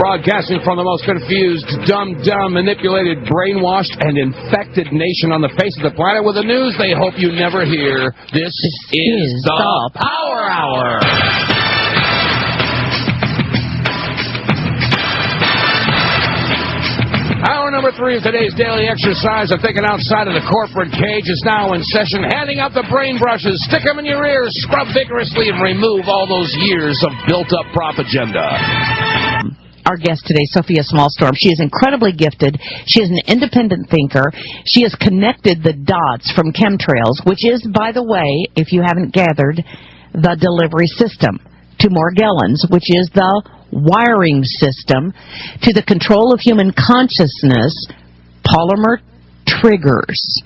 broadcasting from the most confused, dumb, manipulated, brainwashed, and infected nation on the face of the planet with the news they hope you never hear. This is the Power Hour. Hour number 3 of today's daily exercise of thinking outside of the corporate cage is now in session. Handing out the brain brushes, stick them in your ears, scrub vigorously, and remove all those years of built-up propaganda. Our guest today, Sophia Smallstorm. She is incredibly gifted. She is an independent thinker. She has connected the dots from chemtrails, which is, by the way, if you haven't gathered, the delivery system, to Morgellons, which is the wiring system, to the control of human consciousness, polymer triggers.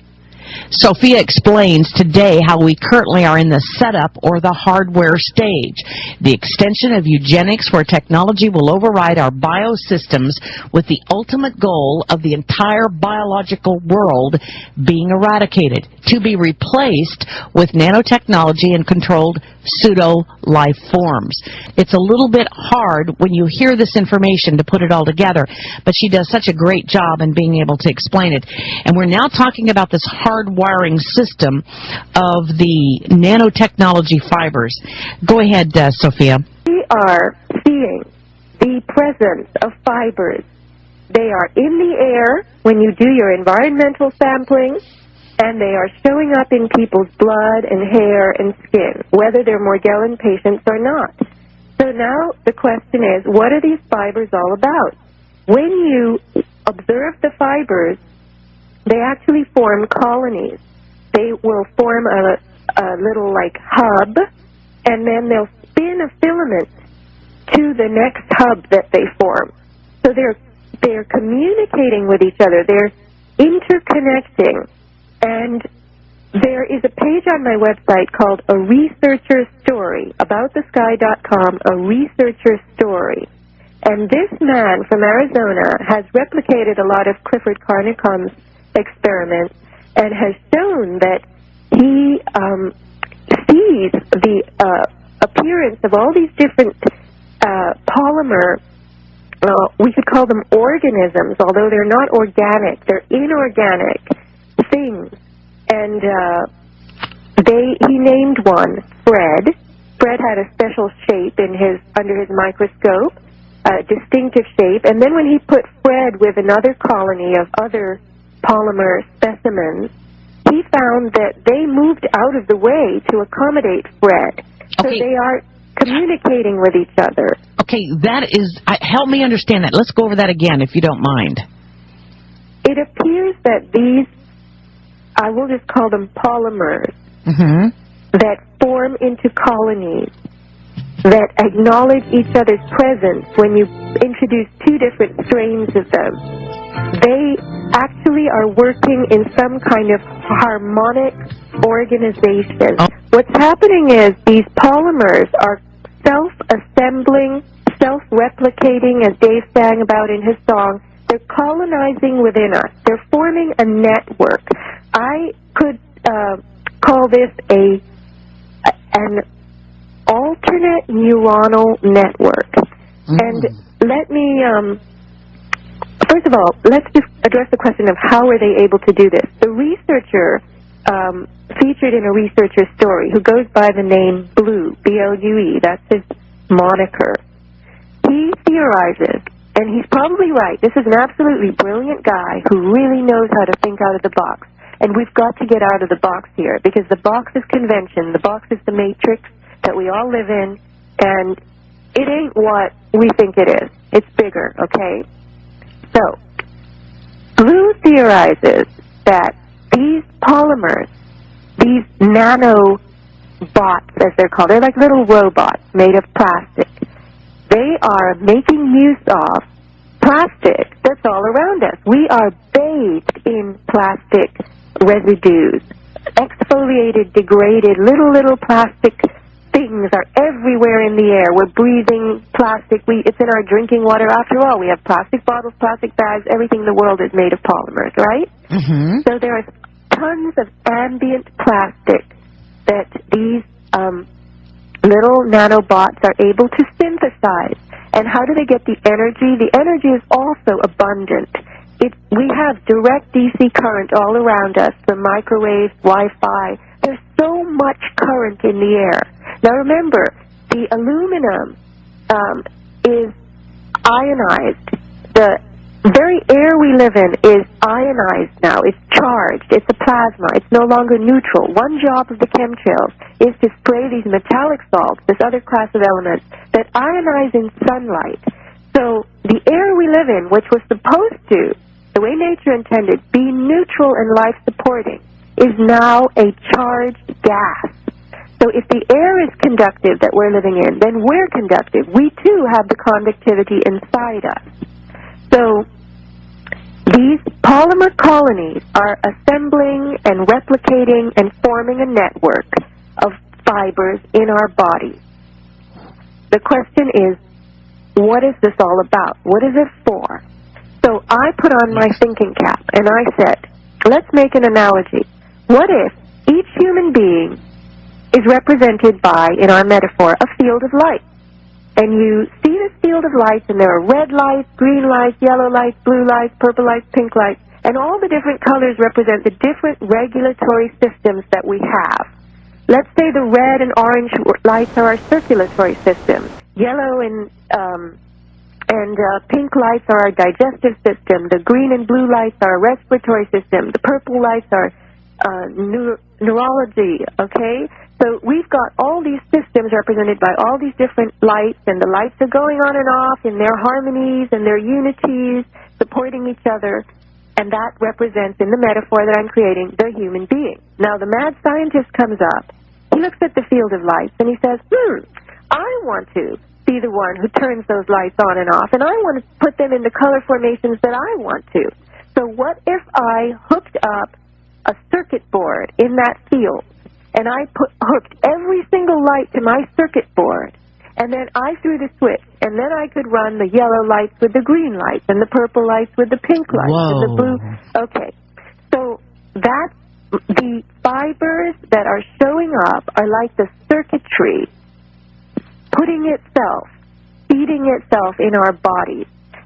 Sophia explains today how we currently are in the setup or the hardware stage, the extension of eugenics where technology will override our biosystems with the ultimate goal of the entire biological world being eradicated, to be replaced with nanotechnology and controlled pseudo-life forms. It's a little bit hard when you hear this information to put it all together, but she does such a great job in being able to explain it. And we're now talking about this hardwiring system of the nanotechnology fibers. Go ahead, Sophia. We are seeing the presence of fibers. They are in the air when you do your environmental sampling, and they are showing up in people's blood and hair and skin, whether they're Morgellon patients or not. So now the question is, what are these fibers all about? When you observe the fibers, they actually form colonies. They will form a little, like, hub, and then they'll spin a filament to the next hub that they form. So they're communicating with each other. They're interconnecting. And there is a page on my website called A Researcher's Story, aboutthesky.com, A Researcher's Story. And this man from Arizona has replicated a lot of Clifford Carnicom's experiments and has shown that he sees the appearance of all these different polymer, we could call them organisms, although they're not organic, they're inorganic things. And he named one Fred. Fred had a special shape under his microscope, a distinctive shape. And then when he put Fred with another colony of other polymer specimens, he found that they moved out of the way to accommodate Fred. So they are communicating with each other. Okay, that is, help me understand that. Let's go over that again, if you don't mind. It appears that these, I will just call them polymers, that form into colonies, that acknowledge each other's presence when you introduce two different strains of them. They actually are working in some kind of harmonic organization. What's happening is these polymers are self-assembling, self-replicating, as Dave sang about in his song. They're colonizing within us. They're forming a network. I could call this an alternate neuronal network. And let me, first of all, let's just address the question of how are they able to do this. The researcher featured in A Researcher's Story, who goes by the name Blue, B-L-U-E, that's his moniker, he theorizes, and he's probably right, this is an absolutely brilliant guy who really knows how to think out of the box. And we've got to get out of the box here, because the box is convention, the box is the matrix that we all live in, and it ain't what we think it is. It's bigger, okay? So, Blue theorizes that these polymers, these nanobots, as they're called, they're like little robots made of plastic. They are making use of plastic that's all around us. We are bathed in plastic residues, exfoliated, degraded, little plastic things are everywhere in the air. We're breathing plastic. It's in our drinking water. After all, we have plastic bottles, plastic bags. Everything in the world is made of polymers, right? So there are tons of ambient plastic that these little nanobots are able to synthesize. And how do they get the energy? The energy is also abundant. We have direct DC current all around us, the microwaves, Wi-Fi. There's so much current in the air. Now remember, the aluminum is ionized. The very air we live in is ionized now. It's charged. It's a plasma. It's no longer neutral. One job of the chemtrails is to spray these metallic salts, this other class of elements, that ionize in sunlight. So the air we live in, which was supposed to, the way nature intended, be neutral and life-supporting, is now a charged gas. So if the air is conductive that we're living in, then we're conductive. We, too, have the conductivity inside us. So these polymer colonies are assembling and replicating and forming a network of fibers in our bodies. The question is, what is this all about? What is it for? So I put on my thinking cap and I said, let's make an analogy. What if each human being is represented by, in our metaphor, a field of light? And you see this field of lights, and there are red lights, green lights, yellow lights, blue lights, purple lights, pink lights, and all the different colors represent the different regulatory systems that we have. Let's say the red and orange lights are our circulatory system. Yellow and pink lights are our digestive system. The green and blue lights are our respiratory system. The purple lights are neurology, okay? So we've got all these systems represented by all these different lights, and the lights are going on and off in their harmonies and their unities, supporting each other, and that represents, in the metaphor that I'm creating, the human being. Now, the mad scientist comes up, he looks at the field of lights, and he says, I want to be the one who turns those lights on and off, and I want to put them in the color formations that I want to. So what if I hooked up a circuit board in that field, and I hooked every single light to my circuit board, and then I threw the switch, and then I could run the yellow lights with the green lights, and the purple lights with the pink lights, and the blue. Okay, so that's the fibers that are showing up are like the circuitry feeding itself in our bodies.